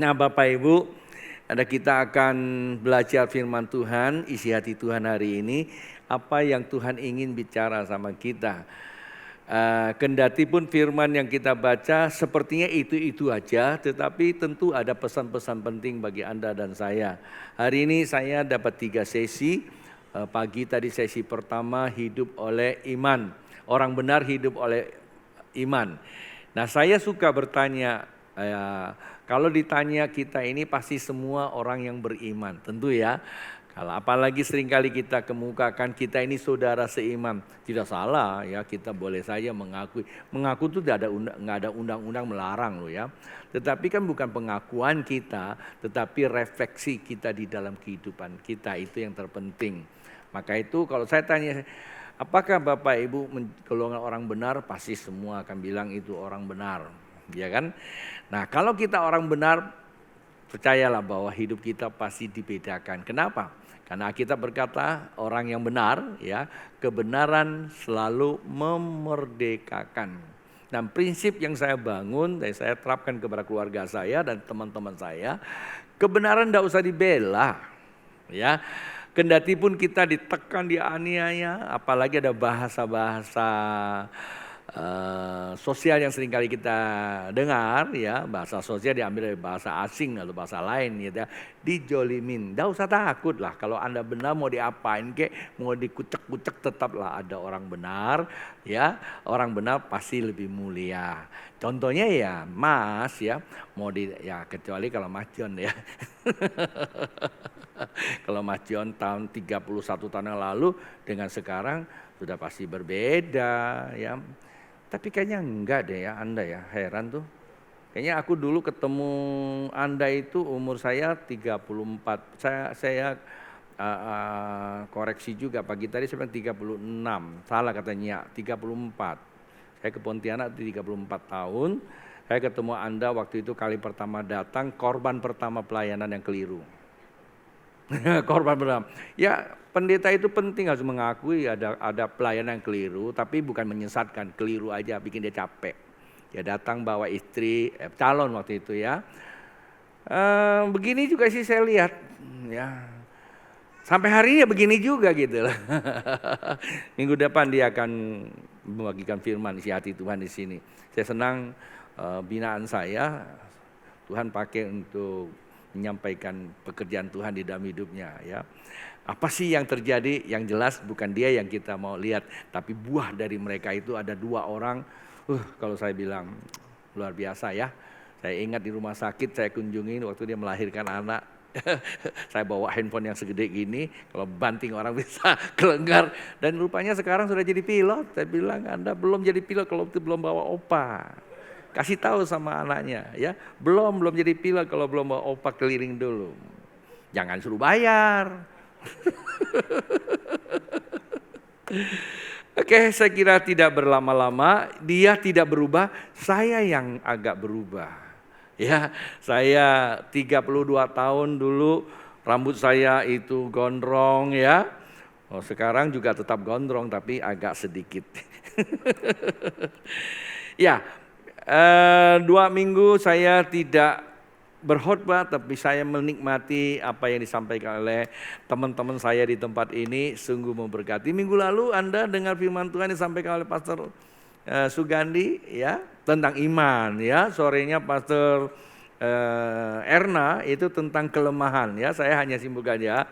Nah Bapak Ibu, kita akan belajar firman Tuhan, isi hati Tuhan hari ini. Apa yang Tuhan ingin bicara sama kita. Kendati pun firman yang kita baca sepertinya itu-itu aja, tetapi tentu ada pesan-pesan penting bagi Anda dan saya. Hari ini saya dapat 3 sesi. Pagi tadi sesi pertama, hidup oleh iman. Orang benar hidup oleh iman. Nah saya suka bertanya, kalau ditanya kita ini pasti semua orang yang beriman, tentu ya. Kalau apalagi seringkali kita kemukakan kita ini saudara seiman, tidak salah ya, kita boleh saja mengakui. Mengaku itu nggak ada undang-undang melarang loh ya. Tetapi kan bukan pengakuan kita, tetapi refleksi kita di dalam kehidupan kita, itu yang terpenting. Maka itu kalau saya tanya, apakah Bapak Ibu golongan orang benar? Pasti semua akan bilang itu orang benar, ya kan? Nah kalau kita orang benar, percayalah bahwa hidup kita pasti dibedakan. Kenapa? Karena kita berkata orang yang benar, ya, kebenaran selalu memerdekakan. Dan prinsip yang saya bangun dan saya terapkan kepada keluarga saya dan teman-teman saya, kebenaran tidak usah dibela, ya. Kendati pun kita ditekan, dianiaya, apalagi ada bahasa-bahasa sosial yang seringkali kita dengar ya, bahasa sosial diambil dari bahasa asing atau bahasa lain gitu ya, dijolimin. Nggak usah takut lah, kalau Anda benar mau diapain kek, mau dikucek-kucek tetaplah ada orang benar ya, orang benar pasti lebih mulia. Contohnya ya Mas ya, ya kecuali kalau Mas John ya. Kalau Mas John tahun 31 tahun yang lalu dengan sekarang sudah pasti berbeda ya. Tapi kayaknya enggak deh ya Anda ya, heran tuh. Kayaknya aku dulu ketemu Anda itu umur saya 34. Saya koreksi juga pagi tadi saya bilang 36. Salah katanya 34. Saya ke Pontianak 34 tahun. Saya ketemu Anda waktu itu kali pertama datang, korban pertama pelayanan yang keliru. Korban pertama. Ya pendeta itu penting harus mengakui ada pelayanan yang keliru, tapi bukan menyesatkan, keliru aja bikin dia capek. Dia datang bawa istri, calon waktu itu ya. Begini juga sih saya lihat, ya. Sampai hari ini ya begini juga gitu lah. Minggu depan dia akan membagikan firman isi hati Tuhan di sini. Saya senang binaan saya Tuhan pakai untuk menyampaikan pekerjaan Tuhan di dalam hidupnya ya. Apa sih yang terjadi? Yang jelas bukan dia yang kita mau lihat, tapi buah dari mereka itu ada 2 orang. Kalau saya bilang luar biasa ya. Saya ingat di rumah sakit saya kunjungi waktu dia melahirkan anak. Saya bawa handphone yang segede gini, kalau banting orang bisa kelenggar. Dan rupanya sekarang sudah jadi pilot. Saya bilang Anda belum jadi pilot kalau itu belum bawa opa. Kasih tahu sama anaknya ya, belum jadi pilot kalau belum bawa opak keliling dulu. Jangan suruh bayar. Oke, saya kira tidak berlama-lama, dia tidak berubah, saya yang agak berubah. Ya, saya 32 tahun dulu rambut saya itu gondrong ya. Sekarang juga tetap gondrong tapi agak sedikit. Ya. 2 minggu saya tidak berkhotbah, tapi saya menikmati apa yang disampaikan oleh teman-teman saya di tempat ini, sungguh memberkati. Minggu lalu Anda dengar firman Tuhan disampaikan oleh Pastor Sugandi ya, tentang iman ya. Sorenya Pastor Erna itu tentang kelemahan ya, saya hanya simpulkan ya.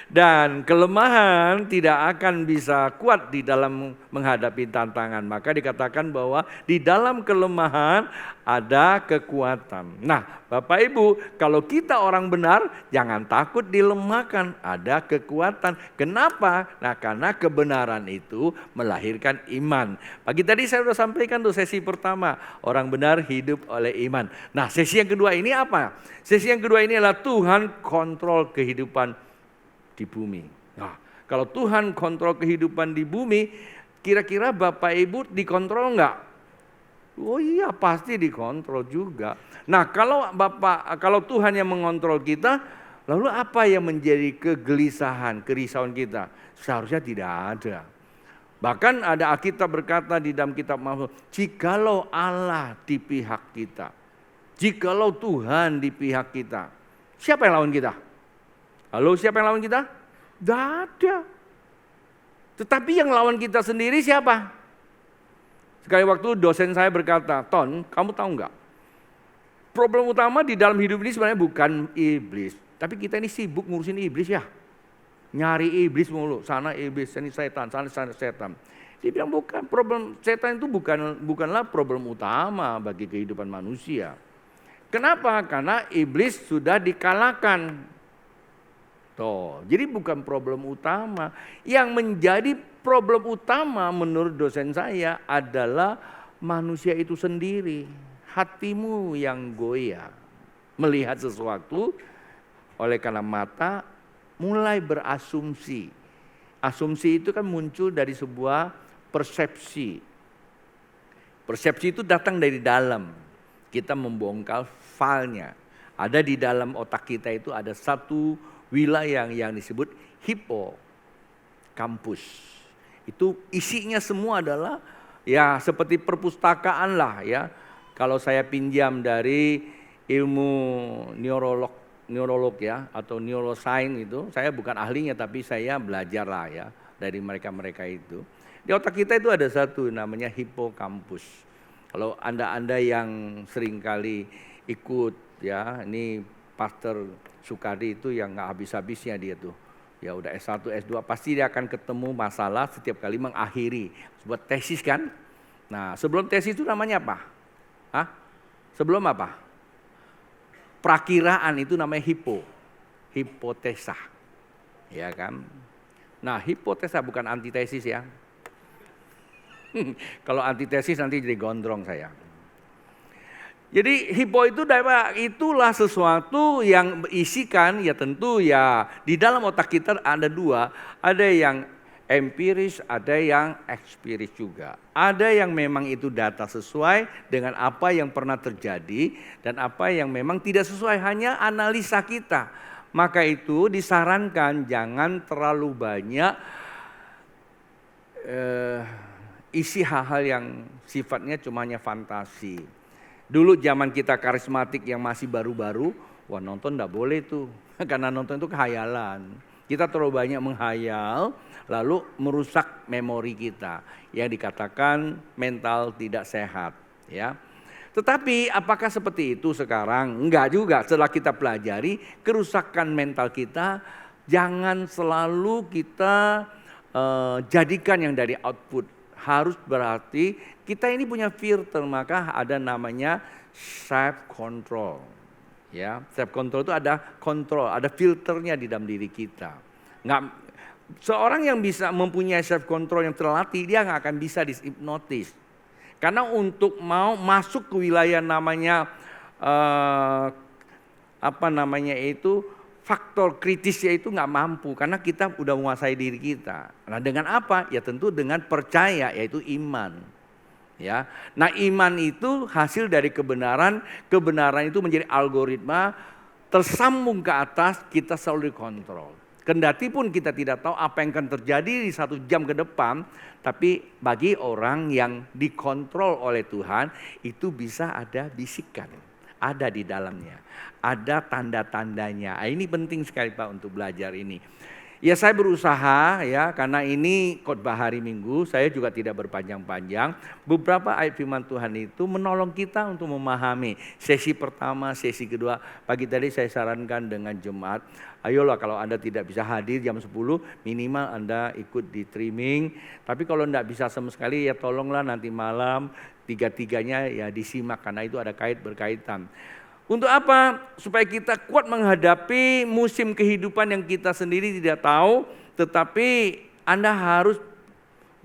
Dan kelemahan tidak akan bisa kuat di dalam menghadapi tantangan. Maka dikatakan bahwa di dalam kelemahan ada kekuatan. Nah Bapak Ibu, kalau kita orang benar jangan takut dilemahkan, ada kekuatan. Kenapa? Nah karena kebenaran itu melahirkan iman. Pagi tadi saya sudah sampaikan tuh sesi pertama, orang benar hidup oleh iman. Nah sesi yang kedua ini apa? Sesi yang kedua ini adalah Tuhan kontrol kehidupan di bumi. Nah, kalau Tuhan kontrol kehidupan di bumi, kira-kira Bapak Ibu dikontrol enggak? Oh iya, pasti dikontrol juga. Nah, kalau Tuhan yang mengontrol kita, lalu apa yang menjadi kegelisahan, kerisauan kita? Seharusnya tidak ada. Bahkan ada Alkitab berkata di dalam kitab Mazmur, jikalau Allah di pihak kita. Jikalau Tuhan di pihak kita, siapa yang lawan kita? Halo, siapa yang lawan kita? Tidak ada. Tetapi yang lawan kita sendiri siapa? Sekali waktu dosen saya berkata, Ton, kamu tahu enggak? Problem utama di dalam hidup ini sebenarnya bukan iblis. Tapi kita ini sibuk ngurusin iblis ya. Nyari iblis mulu, sana iblis, sini setan, sana setan. Dia bilang bukan, problem setan itu bukanlah problem utama bagi kehidupan manusia. Kenapa? Karena iblis sudah dikalahkan. Tuh, jadi bukan problem utama. Yang menjadi problem utama menurut dosen saya adalah manusia itu sendiri. Hatimu yang goyah. Melihat sesuatu oleh karena mata mulai berasumsi. Asumsi itu kan muncul dari sebuah persepsi. Persepsi itu datang dari dalam. Kita membongkar filenya. Ada di dalam otak kita itu ada satu wilayah yang disebut hipokampus. Itu isinya semua adalah ya seperti perpustakaan lah ya. Kalau saya pinjam dari ilmu neurolog ya atau neuroscience itu, saya bukan ahlinya tapi saya belajar lah ya dari mereka-mereka itu. Di otak kita itu ada satu namanya hipokampus. Kalau Anda yang seringkali ikut ya, ini Pastor Sukardi itu yang nggak habis-habisnya dia tuh. Ya udah S1, S2 pasti dia akan ketemu masalah setiap kali mengakhiri sebuah tesis kan. Nah sebelum tesis itu namanya apa? Hah? Sebelum apa? Prakiraan itu namanya hipotesa. Ya kan? Nah hipotesa bukan antitesis ya. Kalau antitesis nanti jadi gondrong saya. Jadi hipo itu itulah sesuatu yang berisikan ya tentu ya di dalam otak kita ada dua. Ada yang empiris, ada yang ekspiris juga. Ada yang memang itu data sesuai dengan apa yang pernah terjadi dan apa yang memang tidak sesuai, hanya analisa kita. Maka itu disarankan jangan terlalu banyak isi hal-hal yang sifatnya cuma hanya fantasi. Dulu zaman kita karismatik yang masih baru-baru, wah nonton enggak boleh tuh. Karena nonton itu kehayalan. Kita terlalu banyak menghayal, lalu merusak memori kita. Yang dikatakan mental tidak sehat. Ya. Tetapi apakah seperti itu sekarang? Enggak juga. Setelah kita pelajari, kerusakan mental kita jangan selalu kita jadikan yang dari output. Harus berarti kita ini punya filter, maka ada namanya self control. Ya, self control itu ada kontrol, ada filternya di dalam diri kita. Seorang yang bisa mempunyai self control yang terlatih, dia nggak akan bisa dihipnotis. Karena untuk mau masuk ke wilayah namanya faktor kritisnya itu nggak mampu karena kita udah menguasai diri kita. Nah dengan apa? Ya tentu dengan percaya, yaitu iman. Ya, nah iman itu hasil dari kebenaran. Kebenaran itu menjadi algoritma tersambung ke atas, kita selalu dikontrol. Kendati pun kita tidak tahu apa yang akan terjadi di 1 jam ke depan, tapi bagi orang yang dikontrol oleh Tuhan itu bisa ada bisikan, ada di dalamnya. Ada tanda-tandanya. Ini penting sekali Pak untuk belajar ini. Ya saya berusaha ya karena ini khotbah hari Minggu, saya juga tidak berpanjang-panjang. Beberapa ayat firman Tuhan itu menolong kita untuk memahami. Sesi pertama, sesi kedua, pagi tadi saya sarankan dengan jemaat, ayolah kalau Anda tidak bisa hadir jam 10, minimal Anda ikut di streaming. Tapi kalau tidak bisa sama sekali ya tolonglah nanti malam tiga-tiganya ya disimak karena itu ada berkaitan. Untuk apa? Supaya kita kuat menghadapi musim kehidupan yang kita sendiri tidak tahu, tetapi Anda harus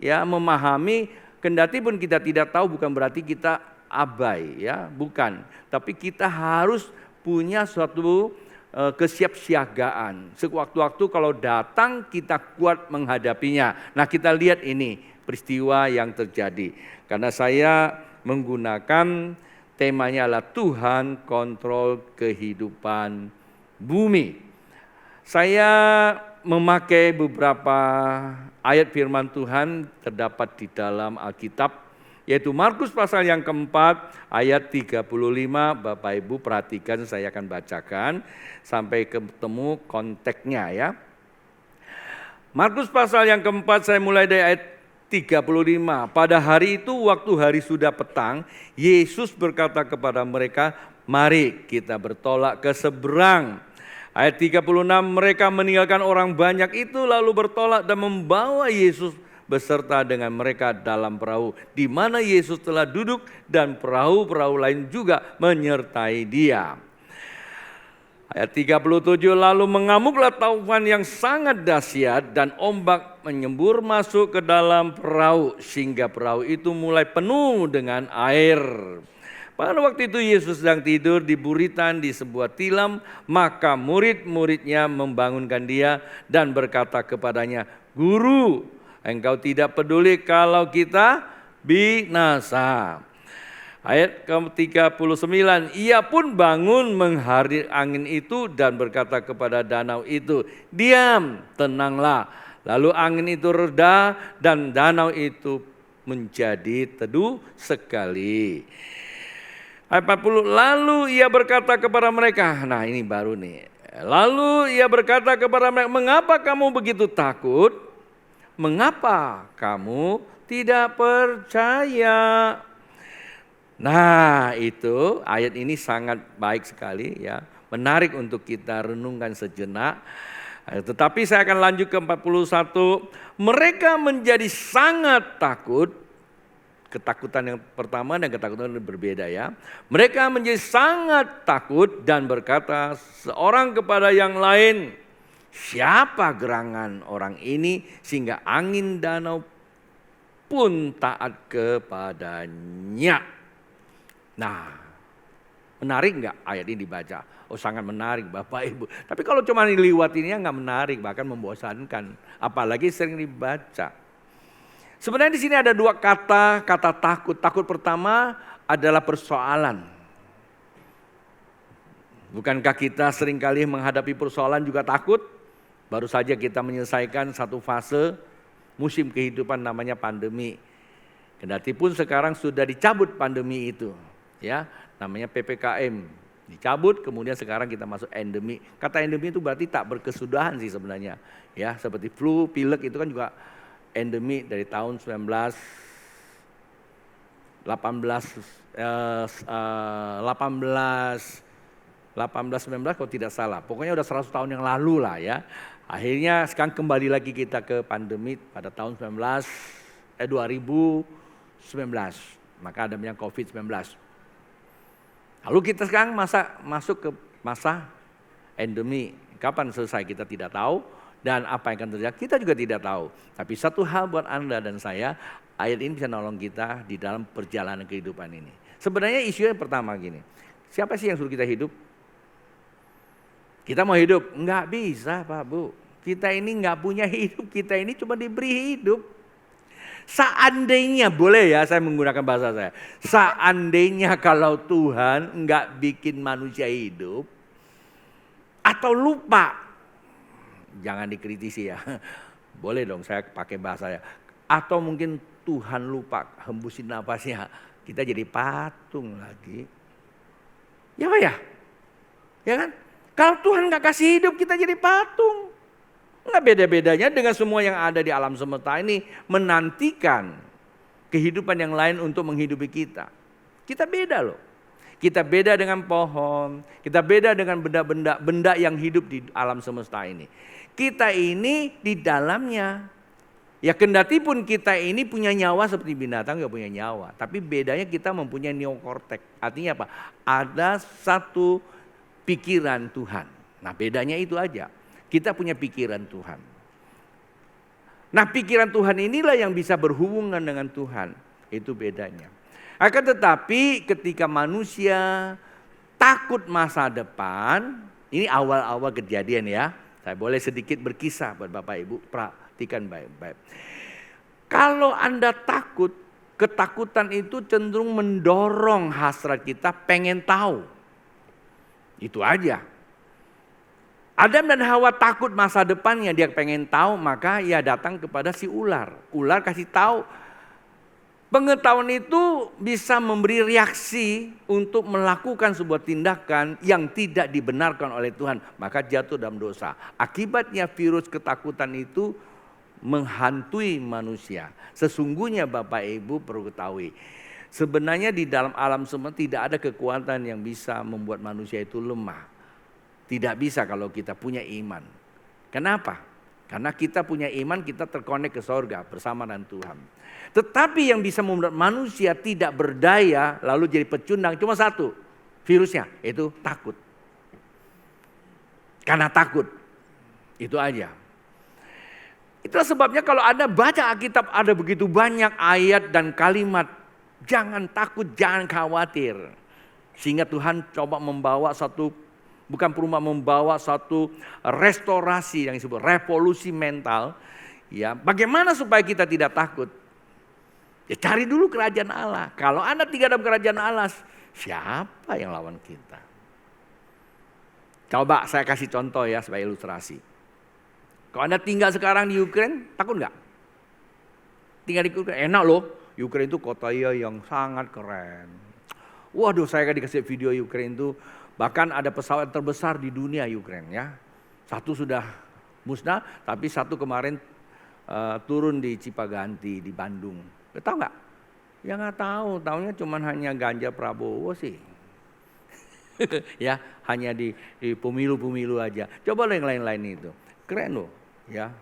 ya memahami, kendati pun kita tidak tahu bukan berarti kita abai ya, bukan. Tapi kita harus punya suatu kesiapsiagaan. Sewaktu-waktu kalau datang kita kuat menghadapinya. Nah, kita lihat ini peristiwa yang terjadi. Karena saya menggunakan temanya adalah Tuhan kontrol kehidupan bumi. Saya memakai beberapa ayat firman Tuhan terdapat di dalam Alkitab yaitu Markus pasal yang keempat ayat 35. Bapak Ibu perhatikan, saya akan bacakan sampai ketemu konteksnya ya. Markus pasal yang keempat, saya mulai dari ayat 35. Pada hari itu waktu hari sudah petang, Yesus berkata kepada mereka, mari kita bertolak ke seberang. Ayat 36, mereka meninggalkan orang banyak itu lalu bertolak dan membawa Yesus beserta dengan mereka dalam perahu, di mana Yesus telah duduk dan perahu-perahu lain juga menyertai dia. Ayat 37, lalu mengamuklah taufan yang sangat dahsyat dan ombak menyembur masuk ke dalam perahu sehingga perahu itu mulai penuh dengan air. Pada waktu itu Yesus sedang tidur di buritan di sebuah tilam, maka murid-muridnya membangunkan dia dan berkata kepadanya, Guru, engkau tidak peduli kalau kita binasa. Ayat ke-39, ia pun bangun mengharik angin itu dan berkata kepada danau itu, diam, tenanglah. Lalu angin itu reda dan danau itu menjadi teduh sekali. Ayat 40, lalu ia berkata kepada mereka, nah ini baru nih. Lalu ia berkata kepada mereka, mengapa kamu begitu takut? Mengapa kamu tidak percaya? Nah itu ayat ini sangat baik sekali ya, menarik untuk kita renungkan sejenak. Tetapi saya akan lanjut ke 41. Mereka menjadi sangat takut. Ketakutan yang pertama dan ketakutan yang berbeda ya. Mereka menjadi sangat takut dan berkata seorang kepada yang lain, siapa gerangan orang ini sehingga angin danau pun taat kepadanya. Nah, menarik nggak ayat ini dibaca? Oh sangat menarik Bapak Ibu. Tapi kalau cuma diliwatinya nggak menarik, bahkan membosankan. Apalagi sering dibaca. Sebenarnya di sini ada dua kata takut. Takut pertama adalah persoalan. Bukankah kita seringkali menghadapi persoalan juga takut? Baru saja kita menyelesaikan satu fase musim kehidupan namanya pandemi. Kendati pun sekarang sudah dicabut pandemi itu. Ya, namanya PPKM dicabut, kemudian sekarang kita masuk endemi. Kata endemi itu berarti tak berkesudahan sih sebenarnya. Ya, seperti flu, pilek itu kan juga endemi dari tahun 18 19 kalau tidak salah. Pokoknya udah 100 tahun yang lalu lah ya. Akhirnya sekarang kembali lagi kita ke pandemi pada tahun 2019. Maka ada yang COVID-19. Lalu kita sekarang masuk ke masa endemi. Kapan selesai kita tidak tahu, dan apa yang akan terjadi kita juga tidak tahu. Tapi satu hal buat Anda dan saya, ayat ini bisa nolong kita di dalam perjalanan kehidupan ini. Sebenarnya isu yang pertama gini, siapa sih yang suruh kita hidup? Kita mau hidup? Enggak bisa Pak Bu. Kita ini enggak punya hidup, kita ini cuma diberi hidup. Seandainya, boleh ya saya menggunakan bahasa saya. Seandainya kalau Tuhan enggak bikin manusia hidup atau lupa, jangan dikritisi ya. Boleh dong saya pakai bahasa ya. Atau mungkin Tuhan lupa hembusin napasnya, kita jadi patung lagi. Ya Pak ya? Ya kan? Kalau Tuhan enggak kasih hidup kita jadi patung. Enggak beda-bedanya dengan semua yang ada di alam semesta ini menantikan kehidupan yang lain untuk menghidupi kita. Kita beda loh. Kita beda dengan pohon, kita beda dengan benda yang hidup di alam semesta ini. Kita ini di dalamnya. Ya kendati pun kita ini punya nyawa seperti binatang gak punya nyawa. Tapi bedanya kita mempunyai neokortek. Artinya apa? Ada satu pikiran Tuhan. Nah bedanya itu aja. Kita punya pikiran Tuhan. Nah pikiran Tuhan inilah yang bisa berhubungan dengan Tuhan. Itu bedanya. Akan tetapi ketika manusia takut masa depan. Ini awal-awal kejadian ya. Saya boleh sedikit berkisah buat Bapak Ibu. Perhatikan baik-baik. Kalau Anda takut, ketakutan itu cenderung mendorong hasrat kita pengen tahu. Itu aja. Adam dan Hawa takut masa depannya, dia pengen tahu, maka ia datang kepada si ular. Ular kasih tahu, Pengetahuan itu bisa memberi reaksi untuk melakukan sebuah tindakan yang tidak dibenarkan oleh Tuhan. Maka jatuh dalam dosa. Akibatnya virus ketakutan itu menghantui manusia. Sesungguhnya Bapak Ibu perlu ketahui. Sebenarnya di dalam alam semesta tidak ada kekuatan yang bisa membuat manusia itu lemah. Tidak bisa kalau kita punya iman. Kenapa? Karena kita punya iman, kita terkonek ke sorga bersama dengan Tuhan. Tetapi yang bisa membuat manusia tidak berdaya lalu jadi pecundang cuma satu. Virusnya itu takut. Karena takut. Itu aja. Itulah sebabnya kalau Anda baca Alkitab ada begitu banyak ayat dan kalimat. Jangan takut, jangan khawatir. Sehingga Tuhan coba membawa satu, bukan perumpamaan, membawa satu restorasi yang disebut revolusi mental. Ya, bagaimana supaya kita tidak takut? Ya cari dulu kerajaan Allah. Kalau Anda tinggal dalam kerajaan Allah, siapa yang lawan kita? Coba saya kasih contoh ya sebagai ilustrasi. Kalau Anda tinggal sekarang di Ukraina, takut nggak? Tinggal di Ukraina, enak loh. Ukraina itu kota yang sangat keren. Waduh, saya dikasih video Ukraina itu, bahkan ada pesawat terbesar di dunia Ukraina ya. Satu sudah musnah, tapi satu kemarin turun di Cipaganti di Bandung. Tahu nggak? Ya nggak tahu, tahunya cuma hanya Ganjar Prabowo sih. Ya, hanya di pemilu-pemilu aja. Coba yang lain-lain itu, keren loh, ya.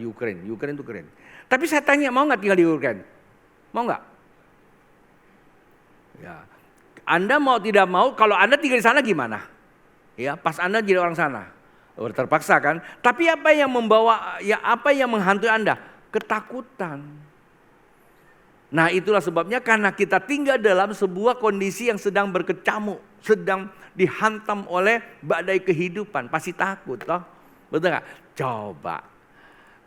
Ukraina itu keren. Tapi saya tanya, mau nggak tinggal di Ukraina? Mau nggak? Ya, Anda mau tidak mau, kalau Anda tinggal di sana gimana? Ya, pas Anda jadi orang sana, terpaksa kan? Tapi apa yang membawa, ya apa yang menghantui Anda? Ketakutan. Nah itulah sebabnya karena kita tinggal dalam sebuah kondisi yang sedang berkecamuk, sedang dihantam oleh badai kehidupan, pasti takut toh. Betul nggak? Coba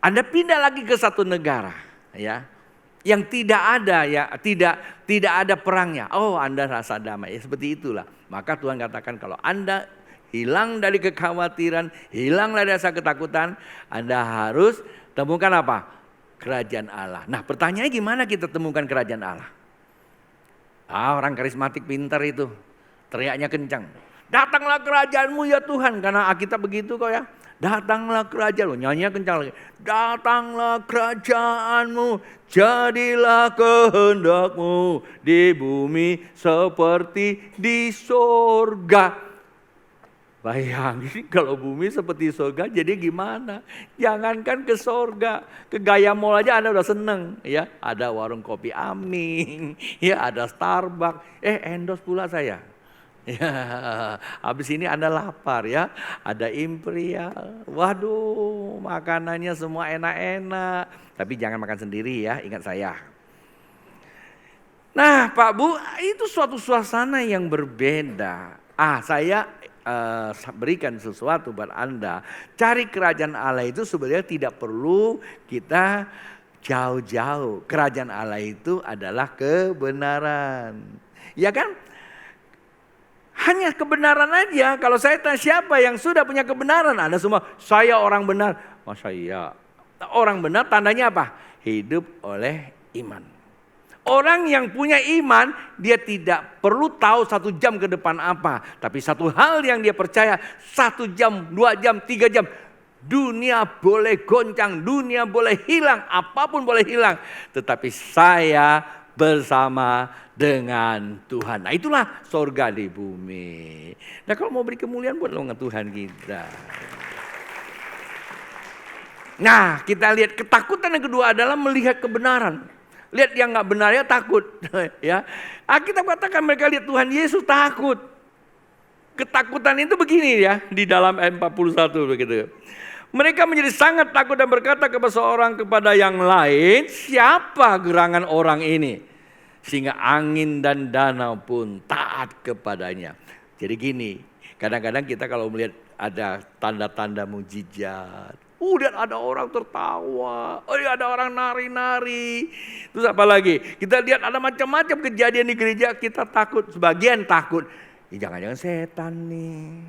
Anda pindah lagi ke satu negara ya, yang tidak ada ya, tidak ada perangnya. Oh, Anda rasa damai. Ya, seperti itulah. Maka Tuhan katakan kalau Anda hilang dari kekhawatiran, hilang dari rasa ketakutan, Anda harus temukan apa? Kerajaan Allah. Nah, pertanyaannya gimana kita temukan kerajaan Allah? Orang karismatik pintar itu, teriaknya kencang. Datanglah kerajaanmu ya Tuhan, karena Alkitab begitu kok ya. Datanglah kerajaan, nyanyinya kencang lagi. Datanglah kerajaanmu, jadilah kehendakmu di bumi seperti di sorga. Bayangin kalau bumi seperti surga, jadi gimana? Jangankan ke surga, ke Gaya Mall aja Anda udah seneng, ya. Ada warung kopi Aming, ya ada Starbucks. Endorse pula saya. Ya, habis ini Anda lapar ya, ada Imperial. Waduh, makanannya semua enak-enak. Tapi jangan makan sendiri ya, ingat saya. Nah, Pak Bu, itu suatu suasana yang berbeda. Saya berikan sesuatu buat Anda. Cari kerajaan Allah itu sebenarnya tidak perlu kita jauh-jauh. Kerajaan Allah itu adalah kebenaran. Ya kan? Hanya kebenaran aja. Kalau saya tanya siapa yang sudah punya kebenaran? Anda semua, saya orang benar. Masa iya? Orang benar tandanya apa? Hidup oleh iman. Orang yang punya iman, dia tidak perlu tahu 1 jam ke depan apa. Tapi satu hal yang dia percaya, 1 jam, 2 jam, 3 jam. Dunia boleh goncang, dunia boleh hilang, apapun boleh hilang. Tetapi saya bersama dengan Tuhan. Nah itulah sorga di bumi. Nah kalau mau beri kemuliaan buat dengan Tuhan kita. Nah kita lihat ketakutan yang kedua adalah melihat kebenaran. Lihat yang gak benar ya takut. Ya, Alkitab katakan mereka lihat Tuhan Yesus takut. Ketakutan itu begini ya di dalam ayat 41 begitu. Mereka menjadi sangat takut dan berkata kepada yang lain, siapa gerangan orang ini? Sehingga angin dan danau pun taat kepadanya. Jadi gini, kadang-kadang kita kalau melihat ada tanda-tanda mujizat. Lihat ada orang tertawa, ada orang nari-nari. Terus apa lagi? Kita lihat ada macam-macam kejadian di gereja, kita takut, sebagian takut. Jangan-jangan setan nih.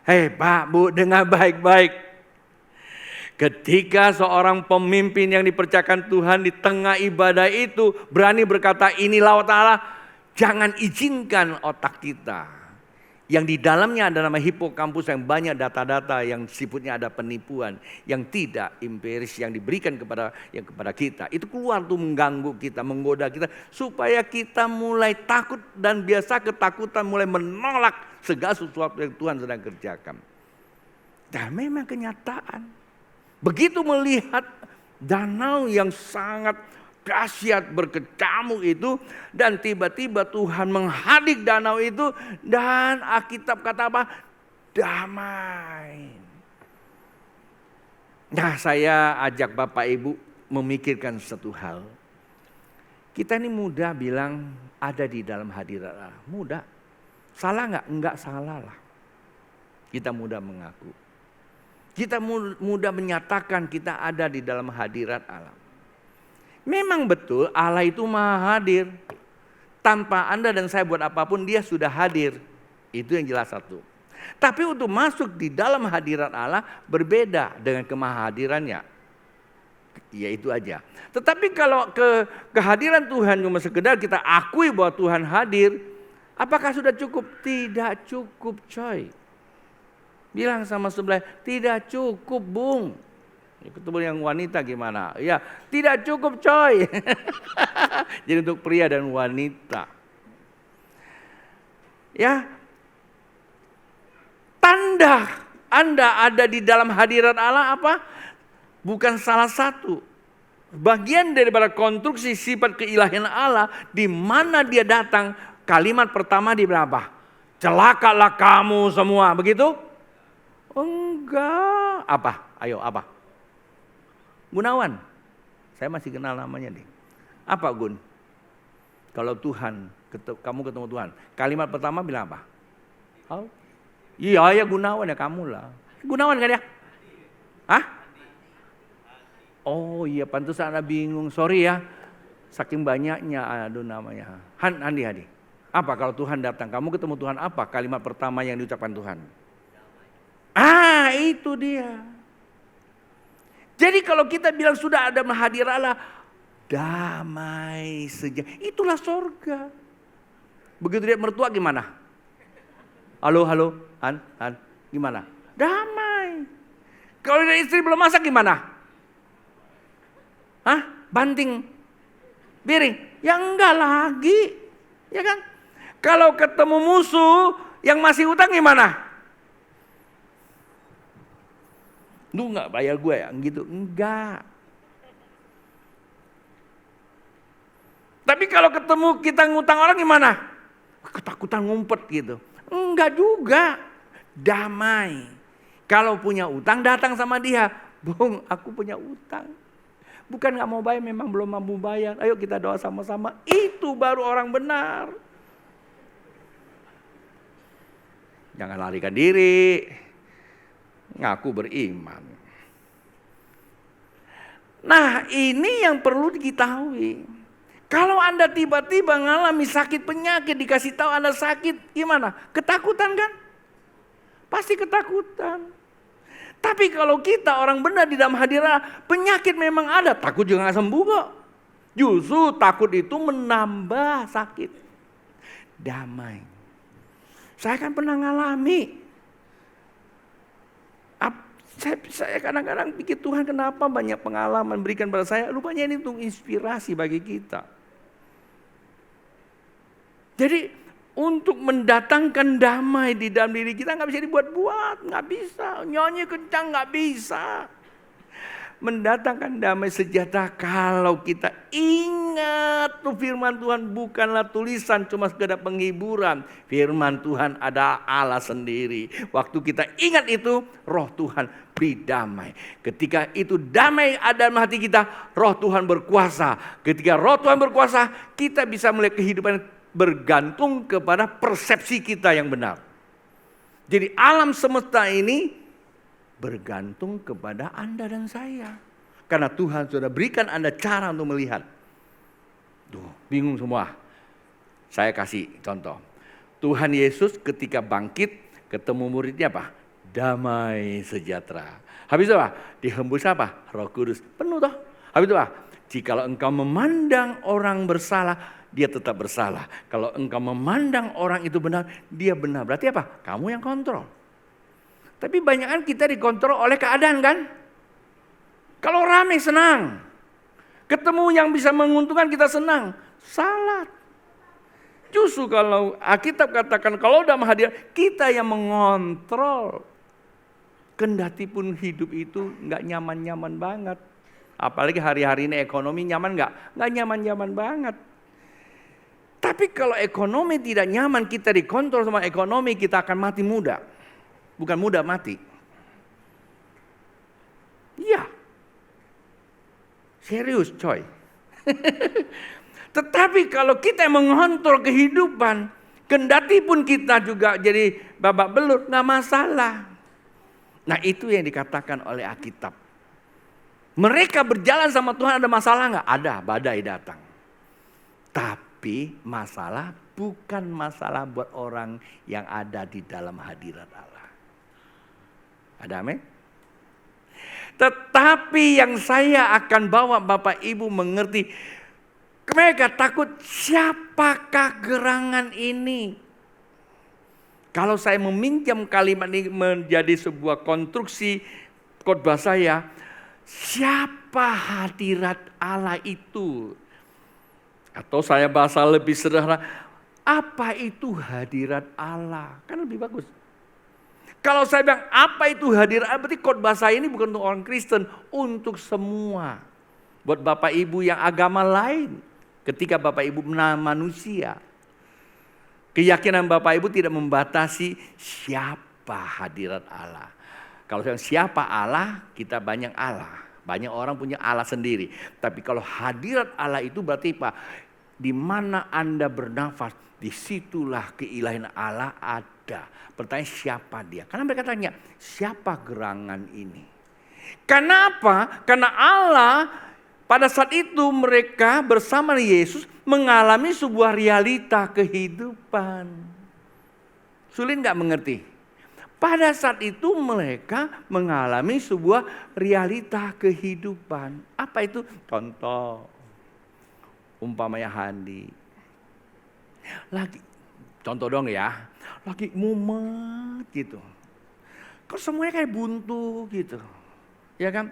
Hei Pak, Bu, dengar baik-baik. Ketika seorang pemimpin yang dipercayakan Tuhan di tengah ibadah itu berani berkata ini laut Allah, jangan izinkan otak kita yang di dalamnya ada nama hipokampus yang banyak data-data yang sifatnya ada penipuan yang tidak empiris yang diberikan kepada kita. Itu keluar tuh mengganggu kita, menggoda kita supaya kita mulai takut dan biasa ketakutan mulai menolak segala sesuatu yang Tuhan sedang kerjakan. Dan memang kenyataan. Begitu melihat danau yang sangat dahsyat berkecamuk itu dan tiba-tiba Tuhan menghadik danau itu dan Alkitab kata apa? Damai. Nah, saya ajak Bapak Ibu memikirkan satu hal. Kita ini mudah bilang ada di dalam hadirat Allah. Mudah. Salah nggak? Enggak salah lah. Kita mudah mengaku. Kita mudah menyatakan kita ada di dalam hadirat Allah. Memang betul Allah itu maha hadir. Tanpa Anda dan saya buat apapun dia sudah hadir. Itu yang jelas satu. Tapi untuk masuk di dalam hadirat Allah berbeda dengan kemahadirannya. Ya itu aja. Tetapi kalau kehadiran Tuhan cuma sekedar kita akui bahwa Tuhan hadir. Apakah sudah cukup? Tidak cukup coy. Bilang sama sebelah, tidak cukup bung. Ketemu yang wanita gimana? Ya, tidak cukup coy. Jadi untuk pria dan wanita. Ya, tanda Anda ada di dalam hadirat Allah apa? Bukan salah satu. Bagian daripada konstruksi sifat keilahian Allah di mana dia datang. Kalimat pertama di berapa? Celakalah kamu semua, begitu? Enggak. Apa? Ayo apa? Gunawan. Saya masih kenal namanya nih. Apa Gun? Kalau Tuhan, kamu ketemu Tuhan. Kalimat pertama bilang apa? Oh, iya ya Gunawan ya kamu lah. Gunawan kan ya? Hah? Oh iya pantas Anda bingung. Sorry ya. Saking banyaknya aduh namanya. Handi. Apa kalau Tuhan datang? Kamu ketemu Tuhan apa? Kalimat pertama yang diucapkan Tuhan. Ah itu dia. Jadi kalau kita bilang sudah ada hadirat Allah, damai sejahtera. Itulah sorga. Begitu dia mertua gimana? Halo, Han, gimana? Damai. Kalau dia istri belum masak gimana? Hah? Banting, piring? Ya enggak lagi, ya kan? Kalau ketemu musuh yang masih utang gimana? Lu gak bayar gue ya? Gitu. Enggak. Tapi kalau ketemu kita ngutang orang gimana? Ketakutan ngumpet gitu. Enggak juga. Damai. Kalau punya utang datang sama dia. Bung, aku punya utang. Bukan gak mau bayar, memang belum mampu bayar. Ayo kita doa sama-sama. Itu baru orang benar. Jangan larikan diri. Ngaku beriman. Nah ini yang perlu diketahui. Kalau Anda tiba-tiba mengalami sakit penyakit, dikasih tahu Anda sakit, gimana? Ketakutan kan? Pasti ketakutan. Tapi kalau kita orang benar di dalam hadirat, penyakit memang ada, takut juga gak sembuh kok. Justru takut itu menambah sakit. Damai. Saya kan pernah ngalami. Saya kadang-kadang pikir Tuhan kenapa banyak pengalaman berikan pada saya. Rupanya ini untuk inspirasi bagi kita. Jadi untuk mendatangkan damai di dalam diri kita gak bisa dibuat-buat. Gak bisa. Nyanyi kencang gak bisa. Mendatangkan damai sejahtera kalau kita ingat tuh firman Tuhan bukanlah tulisan cuma sekedar penghiburan. Firman Tuhan ada Allah sendiri. Waktu kita ingat itu, roh Tuhan beri damai. Ketika itu damai ada dalam hati kita, roh Tuhan berkuasa. Ketika roh Tuhan berkuasa, kita bisa melihat kehidupan bergantung kepada persepsi kita yang benar. Jadi alam semesta ini bergantung kepada Anda dan saya. Karena Tuhan sudah berikan Anda cara untuk melihat. Tuh, bingung semua. Saya kasih contoh. Tuhan Yesus ketika bangkit ketemu muridnya apa? damai sejahtera. Habis itu apa? Dihembus apa? Roh Kudus. Penuh toh. Habis itu apa? Jikalau engkau memandang orang bersalah, dia tetap bersalah. Kalau engkau memandang orang itu benar, dia benar. Berarti apa? Kamu yang kontrol. Tapi banyak kan kita dikontrol oleh keadaan kan? Kalau rame senang. Ketemu yang bisa menguntungkan kita senang. Salah. Justru kalau Alkitab katakan kalau dalam hadirat kita yang mengontrol. Kendati pun hidup itu nggak nyaman-nyaman banget. Apalagi hari-hari ini ekonomi nyaman nggak? Nggak nyaman-nyaman banget. Tapi kalau ekonomi tidak nyaman, kita dikontrol sama ekonomi, kita akan mati muda. Bukan muda, mati. Iya. Serius coy. Tetapi kalau kita mengontrol kehidupan, kendati pun kita juga jadi babak belur, nggak masalah. Nah itu yang dikatakan oleh Alkitab. Mereka berjalan sama Tuhan, ada masalah nggak? Ada, badai datang. Tapi masalah bukan masalah buat orang yang ada di dalam hadirat Allah. Ada amin? Tetapi yang saya akan bawa Bapak Ibu mengerti, mereka takut siapakah gerangan ini? Kalau saya meminjam kalimat ini menjadi sebuah konstruksi khotbah saya, siapa hadirat Allah itu? Atau saya bahasa lebih sederhana, apa itu hadirat Allah? Kan lebih bagus. Kalau saya bilang apa itu hadirat Allah, berarti khotbah saya ini bukan untuk orang Kristen, untuk semua. Buat Bapak Ibu yang agama lain, ketika Bapak Ibu manusia. Keyakinan Bapak Ibu tidak membatasi siapa hadirat Allah. Kalau siapa Allah, kita banyak Allah. Banyak orang punya Allah sendiri. Tapi kalau hadirat Allah itu berarti Pak, di mana Anda bernafas, disitulah keilahian Allah ada. Pertanyaan siapa dia? Karena mereka tanya, siapa gerangan ini? Kenapa? Karena Allah pada saat itu mereka bersama Yesus mengalami sebuah realita kehidupan. Sulit nggak mengerti? Pada saat itu mereka mengalami sebuah realita kehidupan. Apa itu? Contoh, umpamanya Handi. Lagi, contoh dong ya, lagi mumet gitu. Kok semuanya kayak buntu gitu, ya kan?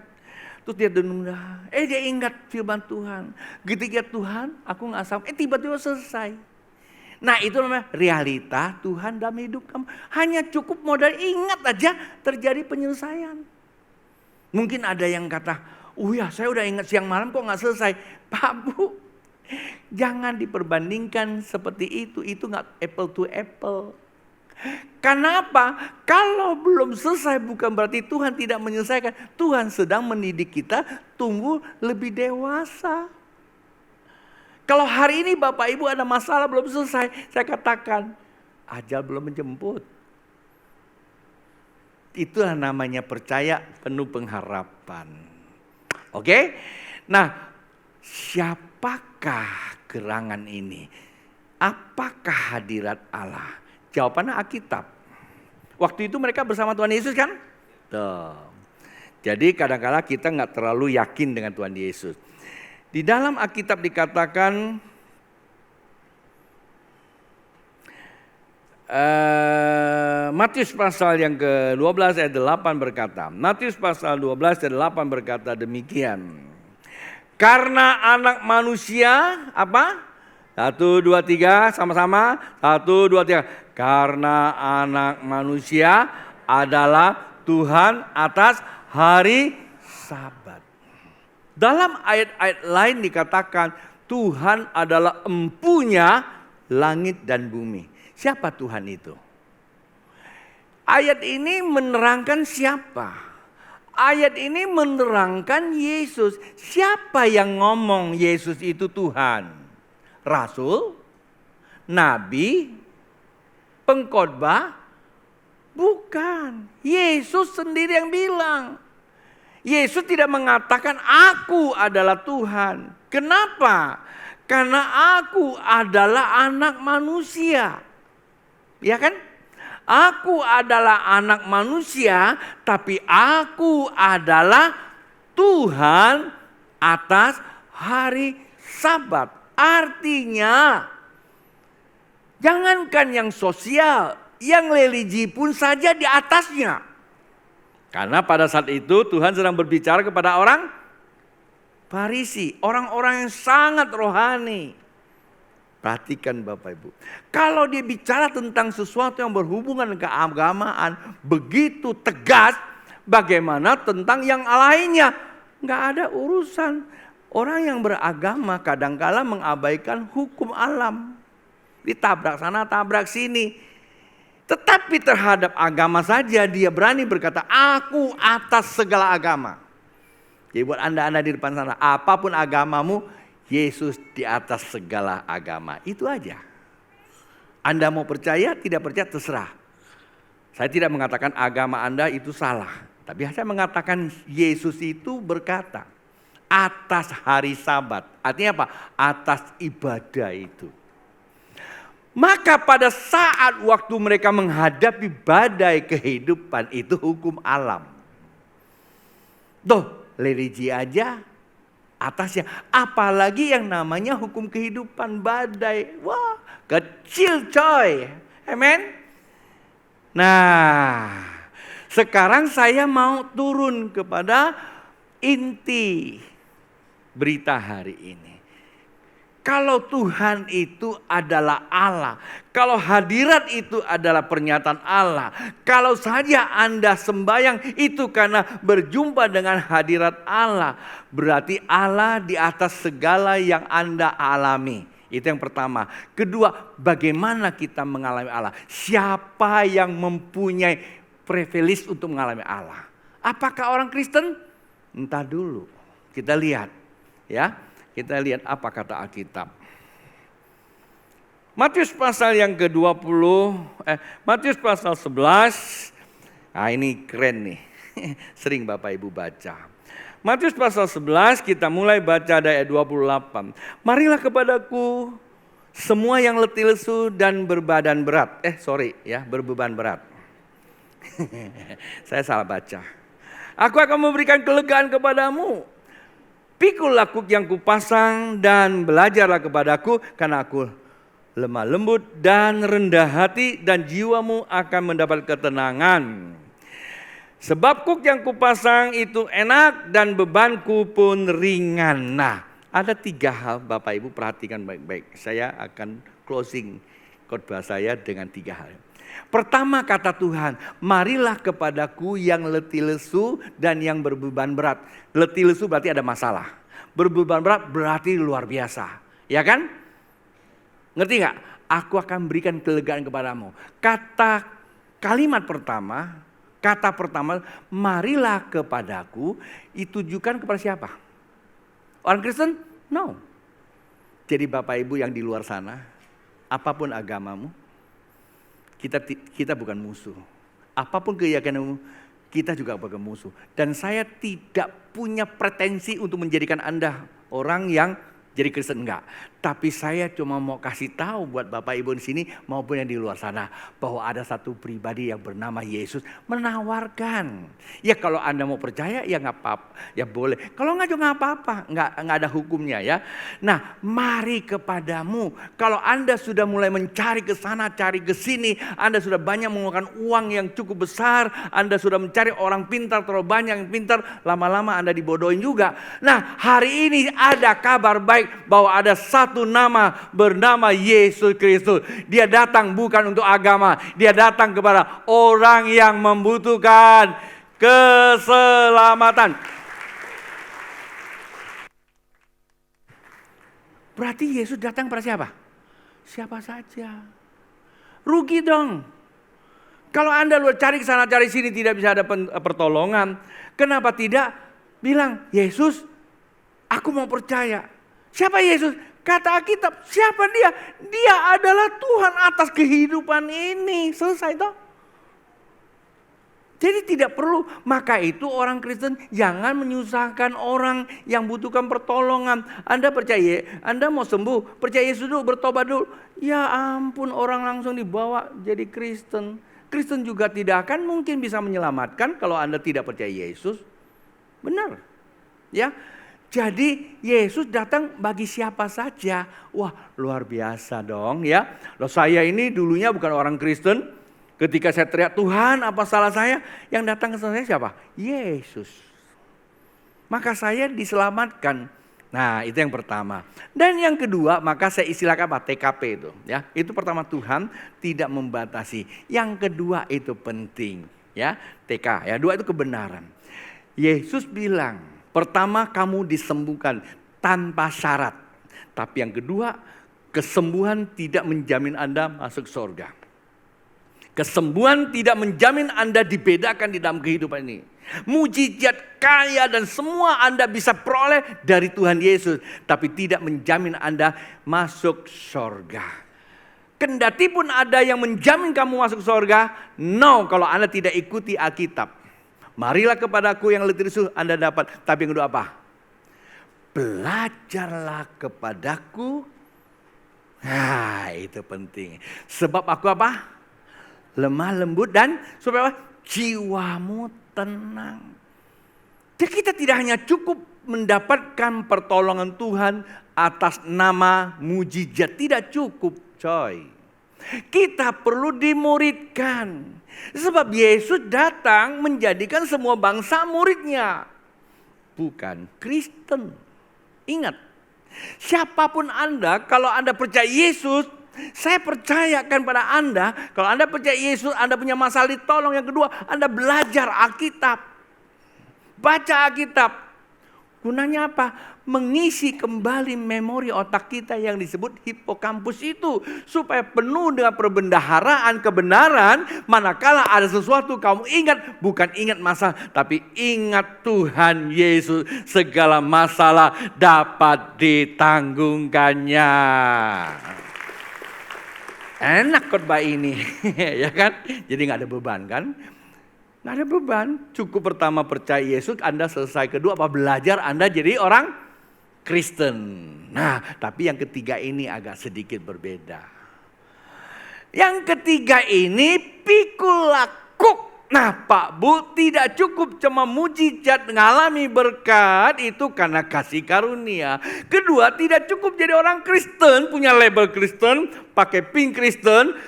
Terus dia denung, dia ingat firman Tuhan. Ketika Tuhan, aku nggak sama, tiba-tiba selesai. Nah itu namanya realita Tuhan dalam hidup kamu. Hanya cukup modal ingat aja terjadi penyelesaian. Mungkin ada yang kata, ya saya udah ingat siang malam kok nggak selesai. Pak Bu, jangan diperbandingkan seperti itu nggak apple to apple. Kenapa? Kalau belum selesai bukan berarti Tuhan tidak menyelesaikan. Tuhan sedang mendidik kita tumbuh lebih dewasa. Kalau hari ini Bapak Ibu ada masalah belum selesai, saya katakan ajal belum menjemput. Itulah namanya percaya penuh pengharapan. Oke? Nah, siapakah gerangan ini? Apakah hadirat Allah? Jawabannya Alkitab. Waktu itu mereka bersama Tuhan Yesus kan? Tuh. Jadi kadang-kadang kita nggak terlalu yakin dengan Tuhan Yesus. Di dalam Alkitab dikatakan Matius pasal yang ke-12 ayat 8 berkata, Matius pasal 12 ayat 8 berkata demikian. Karena anak manusia apa? 1, 2, 3 sama-sama. 1, 2, 3. Karena anak manusia adalah Tuhan atas hari Sabat. Dalam ayat-ayat lain dikatakan Tuhan adalah empunya langit dan bumi. Siapa Tuhan itu? Ayat ini menerangkan siapa? Ayat ini menerangkan Yesus. Siapa yang ngomong Yesus itu Tuhan? Rasul? Nabi? Pengkhotbah? Bukan. Yesus sendiri yang bilang. Yesus tidak mengatakan aku adalah Tuhan. Kenapa? Karena aku adalah anak manusia. Ya kan? Aku adalah anak manusia, tapi aku adalah Tuhan atas hari Sabat. Artinya, jangankan yang sosial, yang religi pun saja di atasnya. Karena pada saat itu Tuhan sedang berbicara kepada orang Farisi, orang-orang yang sangat rohani. Perhatikan Bapak Ibu, kalau dia bicara tentang sesuatu yang berhubungan dengan keagamaan begitu tegas, bagaimana tentang yang lainnya? Nggak ada urusan. Orang yang beragama kadangkala mengabaikan hukum alam. Ditabrak sana, tabrak sini. Tetapi terhadap agama saja dia berani berkata, aku atas segala agama. Jadi buat anda di depan sana, apapun agamamu, Yesus di atas segala agama. Itu aja. Anda mau percaya, tidak percaya, terserah. Saya tidak mengatakan agama Anda itu salah. Tapi saya mengatakan Yesus itu berkata, atas hari Sabat. Artinya apa? Atas ibadah itu. Maka pada saat waktu mereka menghadapi badai kehidupan, itu hukum alam. Tuh, religi aja atasnya, apalagi yang namanya hukum kehidupan badai. Wah, kecil coy. Amen. Nah, sekarang saya mau turun kepada inti berita hari ini. Kalau Tuhan itu adalah Allah, kalau hadirat itu adalah pernyataan Allah, kalau saja Anda sembahyang itu karena berjumpa dengan hadirat Allah, berarti Allah di atas segala yang Anda alami. Itu yang pertama. Kedua, bagaimana kita mengalami Allah? Siapa yang mempunyai privilege untuk mengalami Allah? Apakah orang Kristen? Entah dulu. Kita lihat, ya. Kita lihat apa kata Alkitab. Matius pasal yang ke-20, Matius pasal 11. Nah, ini keren nih. Sering Bapak Ibu baca. Matius pasal 11 kita mulai baca dari ayat 28. Marilah kepadaku semua yang letih lesu dan berbadan berat. Berbeban berat. Saya salah baca. Aku akan memberikan kelegaan kepadamu. Pikul lakuk yang kupasang dan belajarlah kepadaku, karena aku lemah lembut dan rendah hati, dan jiwamu akan mendapat ketenangan. Sebab kuk yang kupasang itu enak dan bebanku pun ringan. Nah, ada 3 hal Bapak Ibu perhatikan baik-baik. Saya akan closing khotbah saya dengan 3 hal. Pertama kata Tuhan, marilah kepadaku yang letih lesu dan yang berbeban berat. Letih lesu berarti ada masalah. Berbeban berat berarti luar biasa. Ya kan? Ngerti gak? Aku akan berikan kelegaan kepadamu. Kalimat pertama, marilah kepadaku, ditujukan kepada siapa? Orang Kristen? No. Jadi Bapak Ibu yang di luar sana, apapun agamamu, kita bukan musuh. Apapun keyakinanmu, kita juga bukan musuh. Dan saya tidak punya pretensi untuk menjadikan Anda orang yang jadi Kristen, enggak. Tapi saya cuma mau kasih tahu buat Bapak Ibu di sini maupun yang di luar sana, bahwa ada satu pribadi yang bernama Yesus menawarkan. Ya kalau Anda mau percaya ya nggak apa-apa, ya boleh. Kalau nggak juga nggak apa-apa, nggak ada hukumnya ya. Nah, mari kepadamu. Kalau Anda sudah mulai mencari ke sana, cari ke sini, Anda sudah banyak mengeluarkan uang yang cukup besar, Anda sudah mencari orang pintar, terlalu banyak yang pintar, lama-lama Anda dibodohin juga. Nah, hari ini ada kabar baik bahwa ada satu nama bernama Yesus Kristus. Dia datang bukan untuk agama, dia datang kepada orang yang membutuhkan keselamatan. Berarti Yesus datang pada siapa? Siapa saja. Rugi dong. Kalau Anda luar cari ke sana cari sini tidak bisa ada pertolongan. Kenapa tidak bilang, Yesus, aku mau percaya. Siapa Yesus? Kata Alkitab, siapa dia? Dia adalah Tuhan atas kehidupan ini. Selesai toh. Jadi tidak perlu. Maka itu orang Kristen jangan menyusahkan orang yang butuhkan pertolongan. Anda percaya, Anda mau sembuh, percaya Yesus dulu, bertobat dulu. Ya ampun, orang langsung dibawa jadi Kristen. Kristen juga tidak akan mungkin bisa menyelamatkan kalau Anda tidak percaya Yesus. Benar. Ya. Jadi Yesus datang bagi siapa saja. Wah, luar biasa dong ya. Loh, saya ini dulunya bukan orang Kristen. Ketika saya teriak, Tuhan apa salah saya? Yang datang ke saya siapa? Yesus. Maka saya diselamatkan. Nah, itu yang pertama. Dan yang kedua, maka saya istilahkan apa? TKP itu. Ya, itu pertama, Tuhan tidak membatasi. Yang kedua itu penting. Ya, TK. Ya, dua itu kebenaran. Yesus bilang, pertama kamu disembuhkan tanpa syarat. Tapi yang kedua, kesembuhan tidak menjamin Anda masuk surga. Kesembuhan tidak menjamin Anda dibedakan di dalam kehidupan ini. Mujizat kaya dan semua Anda bisa peroleh dari Tuhan Yesus. Tapi tidak menjamin Anda masuk surga. Kendati pun ada yang menjamin kamu masuk surga, no, kalau Anda tidak ikuti Alkitab. Marilah kepadaku yang letih lesu Anda dapat. Tapi yang kedua apa? Belajarlah kepadaku. Nah, itu penting. Sebab aku apa? Lemah lembut dan supaya apa? Jiwamu tenang. Jadi kita tidak hanya cukup mendapatkan pertolongan Tuhan atas nama mujizat. Tidak cukup, coy. Kita perlu dimuridkan. Sebab Yesus datang menjadikan semua bangsa muridnya. Bukan Kristen. Ingat, siapapun Anda, kalau Anda percaya Yesus, saya percayakan pada Anda, kalau Anda percaya Yesus, Anda punya masalah ditolong. Yang kedua, Anda belajar Alkitab. Baca Alkitab. Gunanya apa? Mengisi kembali memori otak kita yang disebut hipokampus itu. Supaya penuh dengan perbendaharaan kebenaran. Manakala ada sesuatu kamu ingat. Bukan ingat masalah. Tapi ingat Tuhan Yesus. Segala masalah dapat ditanggungkannya. Enak khotbah ini. Ya kan? Jadi gak ada beban kan? Gak ada beban. Cukup pertama percaya Yesus, Anda selesai. Kedua apa? Belajar Anda jadi orang Kristen. Nah, tapi yang ketiga ini agak sedikit berbeda. Yang ketiga ini pikul lakuk. Nah, Pak Bu, tidak cukup cuma mujizat mengalami berkat itu karena kasih karunia. Kedua, tidak cukup jadi orang Kristen, punya label Kristen, pakai pin Kristen.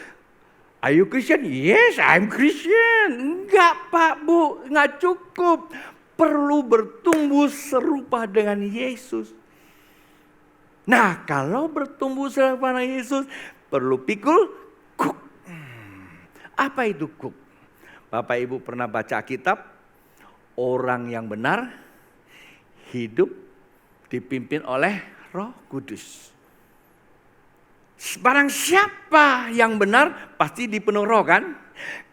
Are you Christian? Yes, I'm Christian. Enggak Pak Bu, enggak cukup. Perlu bertumbuh serupa dengan Yesus. Nah, kalau bertumbuh serupa dengan Yesus, perlu pikul kuk. Apa itu kuk? Bapak Ibu pernah baca Alkitab? Orang yang benar hidup dipimpin oleh Roh Kudus. Barang siapa yang benar pasti dipenuhi roh kan?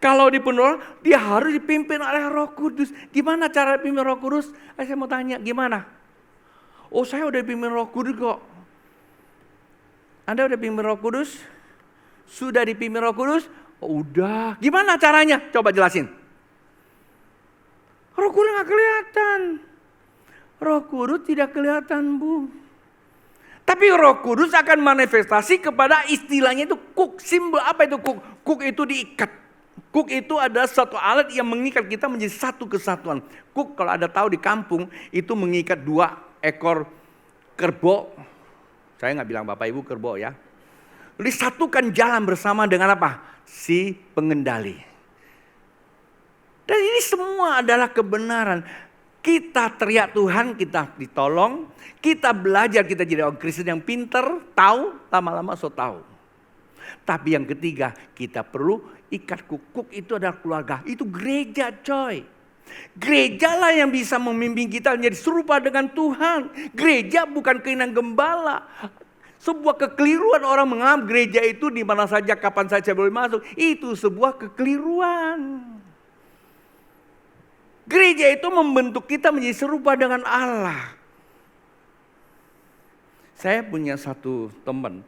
Kalau dipenuhi roh, dia harus dipimpin oleh Roh Kudus. Gimana cara dipimpin Roh Kudus? Saya mau tanya, gimana? Oh, saya udah dipimpin Roh Kudus kok. Anda udah dipimpin Roh Kudus? Sudah dipimpin Roh Kudus? Oh, udah. Gimana caranya? Coba jelasin. Roh Kudus nggak kelihatan. Roh Kudus tidak kelihatan, Bu. Tapi Roh Kudus akan manifestasi kepada istilahnya itu kuk. Simbol apa itu kuk? Kuk itu diikat. Kuk itu adalah satu alat yang mengikat kita menjadi satu kesatuan. Kuk kalau Anda tahu di kampung itu mengikat 2 ekor kerbau. Saya nggak bilang Bapak Ibu kerbau ya. Disatukan jalan bersama dengan apa? Si pengendali. Dan ini semua adalah kebenaran. Kita teriak Tuhan, kita ditolong. Kita belajar, kita jadi orang Kristen yang pinter, tahu, lama-lama so tahu. Tapi yang ketiga, kita perlu ikat kuk itu adalah keluarga. Itu gereja coy. Gereja lah yang bisa memimpin kita menjadi serupa dengan Tuhan. Gereja bukan keinginan gembala. Sebuah kekeliruan orang menganggap gereja itu di mana saja, kapan saja boleh masuk. Itu sebuah kekeliruan. Gereja itu membentuk kita menjadi serupa dengan Allah. Saya punya satu teman.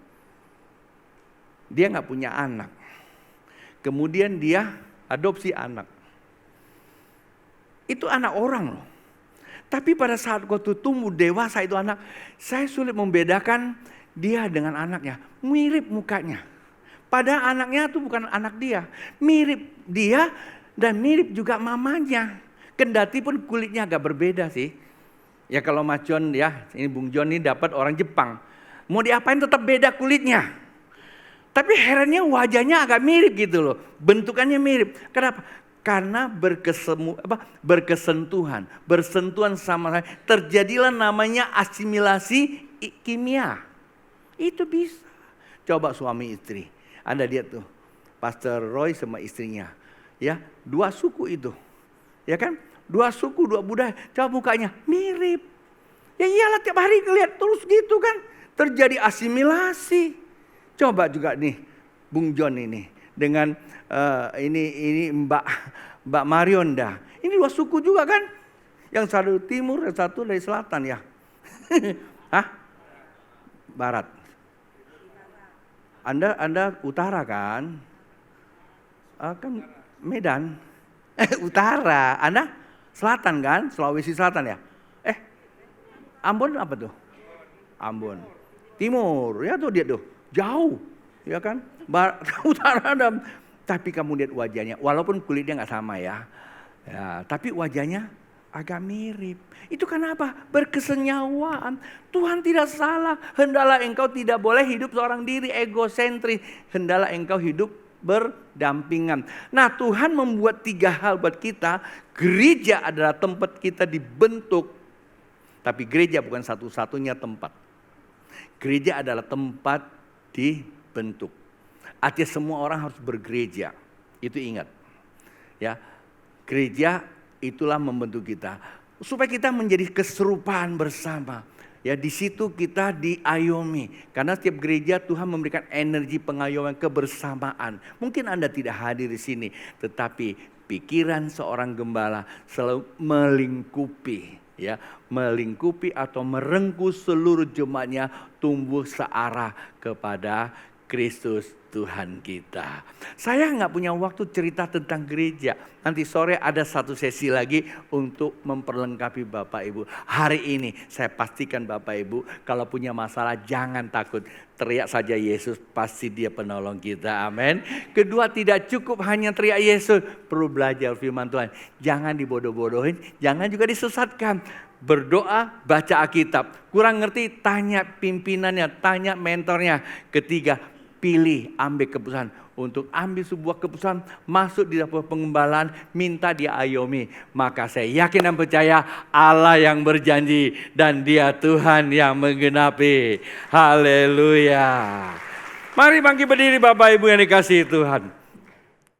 Dia gak punya anak. Kemudian dia adopsi anak. Itu anak orang loh. Tapi pada saat waktu tumbuh dewasa itu anak, saya sulit membedakan dia dengan anaknya. Mirip mukanya. Padahal anaknya itu bukan anak dia. Mirip dia dan mirip juga mamanya. Kendati pun kulitnya agak berbeda sih. Ya kalau Mas John ya, ini Bung John ini dapat orang Jepang. Mau diapain tetap beda kulitnya. Tapi herannya wajahnya agak mirip gitu loh. Bentukannya mirip. Kenapa? Karena berkesentuhan. Bersentuhan sama saya. Terjadilah namanya asimilasi kimia. Itu bisa. Coba suami istri. Anda lihat tuh. Pastor Roy sama istrinya. Ya, 2 suku itu. Ya kan? 2 suku, 2 budaya. Coba mukanya mirip. Ya iyalah tiap hari ngeliat terus gitu kan. Terjadi asimilasi. Coba juga nih Bung John ini. Dengan ini Mbak Marionda. Ini 2 suku juga kan. Yang satu timur, yang satu dari selatan ya. Hah? Barat. Anda utara kan? Kan Medan. Utara. Anda selatan kan? Sulawesi Selatan ya? Ambon apa tuh? Ambon. Timur. Ya tuh dia tuh. Jauh. Ya kan? Utara dan tapi kamu lihat wajahnya. Walaupun kulitnya nggak sama ya. Tapi wajahnya agak mirip. Itu kenapa? Berkesenyawaan. Tuhan tidak salah. Hendaklah engkau tidak boleh hidup seorang diri egosentris. Hendaklah engkau hidup berdampingan. Nah, Tuhan membuat 3 hal buat kita. Gereja adalah tempat kita dibentuk. Tapi gereja bukan satu-satunya tempat. Gereja adalah tempat dibentuk. Artinya semua orang harus bergereja. Itu ingat. Ya. Gereja itulah membentuk kita. Supaya kita menjadi keserupaan bersama. Ya, di situ kita diayomi. Karena setiap gereja Tuhan memberikan energi pengayoman kebersamaan. Mungkin Anda tidak hadir di sini, tetapi pikiran seorang gembala selalu melingkupi atau merengkuh seluruh jemaatnya tumbuh searah kepada Kristus Tuhan kita. Saya nggak punya waktu cerita tentang gereja. Nanti sore ada 1 sesi lagi untuk memperlengkapi Bapak Ibu. Hari ini saya pastikan Bapak Ibu kalau punya masalah jangan takut. Teriak saja Yesus, pasti Dia penolong kita. Amin. Kedua, tidak cukup hanya teriak Yesus. Perlu belajar firman Tuhan. Jangan dibodoh-bodohin, jangan juga disesatkan. Berdoa, baca Alkitab. Kurang ngerti, tanya pimpinannya, tanya mentornya. Ketiga, pilih, ambil keputusan. Untuk ambil sebuah keputusan, masuk di dapur pengembalaan, minta dia ayomi. Maka saya yakin dan percaya Allah yang berjanji dan Dia Tuhan yang menggenapi. Haleluya. Mari bangkit berdiri Bapak Ibu yang dikasihi Tuhan.